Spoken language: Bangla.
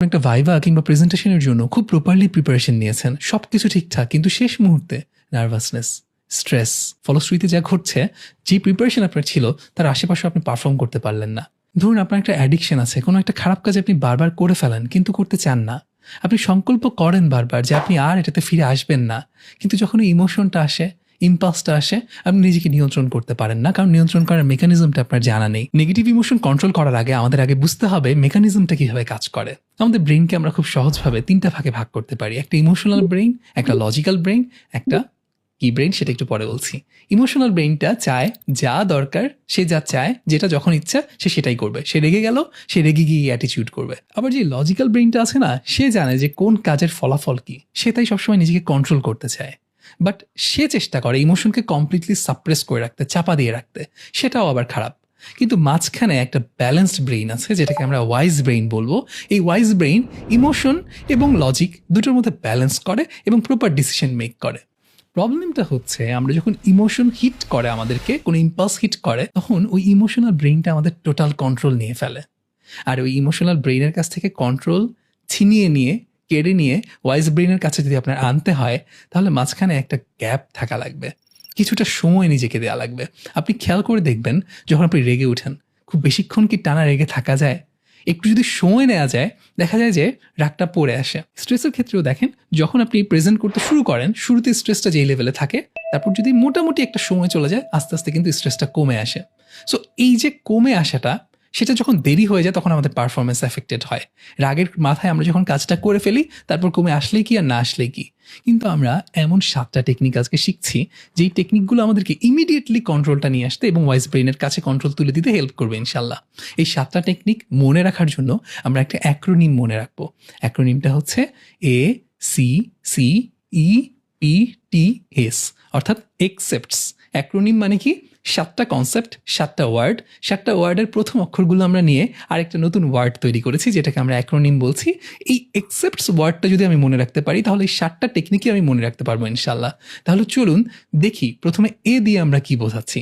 একটা ভাইভা কিংবা প্রেজেন্টেশনের জন্য খুব প্রপারলি প্রিপারেশন নিয়েছেন, সব কিছু ঠিকঠাক, কিন্তু শেষ মুহূর্তে নার্ভাসনেস, স্ট্রেস, ফলশ্রুতিতে যা ঘটছে, যে প্রিপারেশন আপনার ছিল তার আশেপাশে আপনি পারফর্ম করতে পারলেন না। ধরুন আপনার একটা অ্যাডিকশন আছে, কোনো একটা খারাপ কাজ আপনি বারবার করে ফেলেন কিন্তু করতে চান না। আপনি সংকল্প করেন বারবার যে আপনি আর এটাতে ফিরে আসবেন না, কিন্তু যখন ওই ইমোশনটা আসে, ইম্পালসটা আসে, আপনি নিজেকে নিয়ন্ত্রণ করতে পারেন না, কারণ নিয়ন্ত্রণ করার মেকানিজমটা আপনার জানা নেই। নেগেটিভ ইমোশন কন্ট্রোল করার আগে আমাদের আগে বুঝতে হবে মেকানিজমটা কিভাবে কাজ করে। আমাদের ব্রেইনকে আমরা খুব সহজভাবে 3টা ভাগে ভাগ করতে পারি, একটা ইমোশনাল ব্রেইন, একটা লজিক্যাল ব্রেইন, একটা কি ব্রেইন সেটা একটু পরে বলছি। ইমোশনাল ব্রেইনটা চায় যা দরকার, সে যা চায়, যেটা যখন ইচ্ছা সে সেটাই করবে। সে রেগে গেল, সে রেগে গিয়ে অ্যাটিটিউড করবে। আবার যে লজিক্যাল ব্রেইনটা আছে না, সে জানে যে কোন কাজের ফলাফল কি, সে তাই সবসময় নিজেকে কন্ট্রোল করতে চায়। বাট সে চেষ্টা করে ইমোশনকে কমপ্লিটলি সাপ্রেস করে রাখতে, চাপা দিয়ে রাখতে, সেটাও আবার খারাপ। কিন্তু মাঝখানে একটা ব্যালেন্সড ব্রেইন আছে, যেটাকে আমরা ওয়াইজ ব্রেইন বলবো। এই ওয়াইজ ব্রেইন ইমোশন এবং লজিক দুটোর মধ্যে ব্যালেন্স করে এবং প্রপার ডিসিশন মেক করে। প্রবলেমটা হচ্ছে আমরা যখন ইমোশন হিট করে, আমাদেরকে কোনো ইম্পালস হিট করে, তখন ওই ইমোশনাল ব্রেইনটা আমাদের টোটাল কন্ট্রোল নিয়ে ফেলে। আর ওই ইমোশনাল ব্রেইনের কাছ থেকে কন্ট্রোল ছিনিয়ে নিয়ে, কেড়ে নিয়ে ওয়াইজ ব্রেইনের কাছে যদি আপনার আনতে হয়, তাহলে মাঝখানে একটা গ্যাপ থাকা লাগবে, কিছুটা সময় নিজেকে দেওয়া লাগবে। আপনি খেয়াল করে দেখবেন, যখন আপনি রেগে ওঠেন, খুব বেশিক্ষণ কি টানা রেগে থাকা যায়? একটু যদি সময় নেওয়া যায়, দেখা যায় যে রাগটা পড়ে আসে। স্ট্রেসের ক্ষেত্রেও দেখেন, যখন আপনি প্রেজেন্ট করতে শুরু করেন, শুরুতে স্ট্রেসটা যেই লেভেলে থাকে, তারপর যদি মোটামুটি একটা সময় চলে যায়, আস্তে আস্তে কিন্তু স্ট্রেসটা কমে আসে। সো এই যে কমে আসাটা, সেটা যখন দেরি হয়ে যায় তখন আমাদের পারফরমেন্স এফেক্টেড হয়। রাগের মাথায় আমরা যখন কাজটা করে ফেলি, তারপর কমে আসলেই কি আর না আসলেই কি। কিন্তু আমরা এমন 7টা টেকনিক আজকে শিখছি, যেই টেকনিকগুলো আমাদেরকে ইমিডিয়েটলি কন্ট্রোলটা নিয়ে আসতে এবং ওয়াইজ ব্রেইনের কাছে কন্ট্রোল তুলে দিতে হেল্প করবে ইনশাল্লাহ। এই 7টা টেকনিক মনে রাখার জন্য আমরা একটা অ্যাক্রোনিম মনে রাখবো। অ্যাক্রোনিমটা হচ্ছে ACCEPTS, অর্থাৎ একসেপ্টস। অ্যাক্রোনিম মানে কি? 7টা কনসেপ্ট, 7টা ওয়ার্ড, 7টা ওয়ার্ডের প্রথম অক্ষরগুলো আমরা নিয়ে আরেকটা নতুন ওয়ার্ড তৈরি করেছি, যেটাকে আমরা অ্যাক্রোনিম বলছি। এই একসেপ্টস ওয়ার্ডটা যদি আমি মনে রাখতে পারি, তাহলে এই 7টা টেকনিকই আমি মনে রাখতে পারবো ইনশাল্লাহ। তাহলে চলুন দেখি প্রথমে এ দিয়ে আমরা কি বোঝাচ্ছি।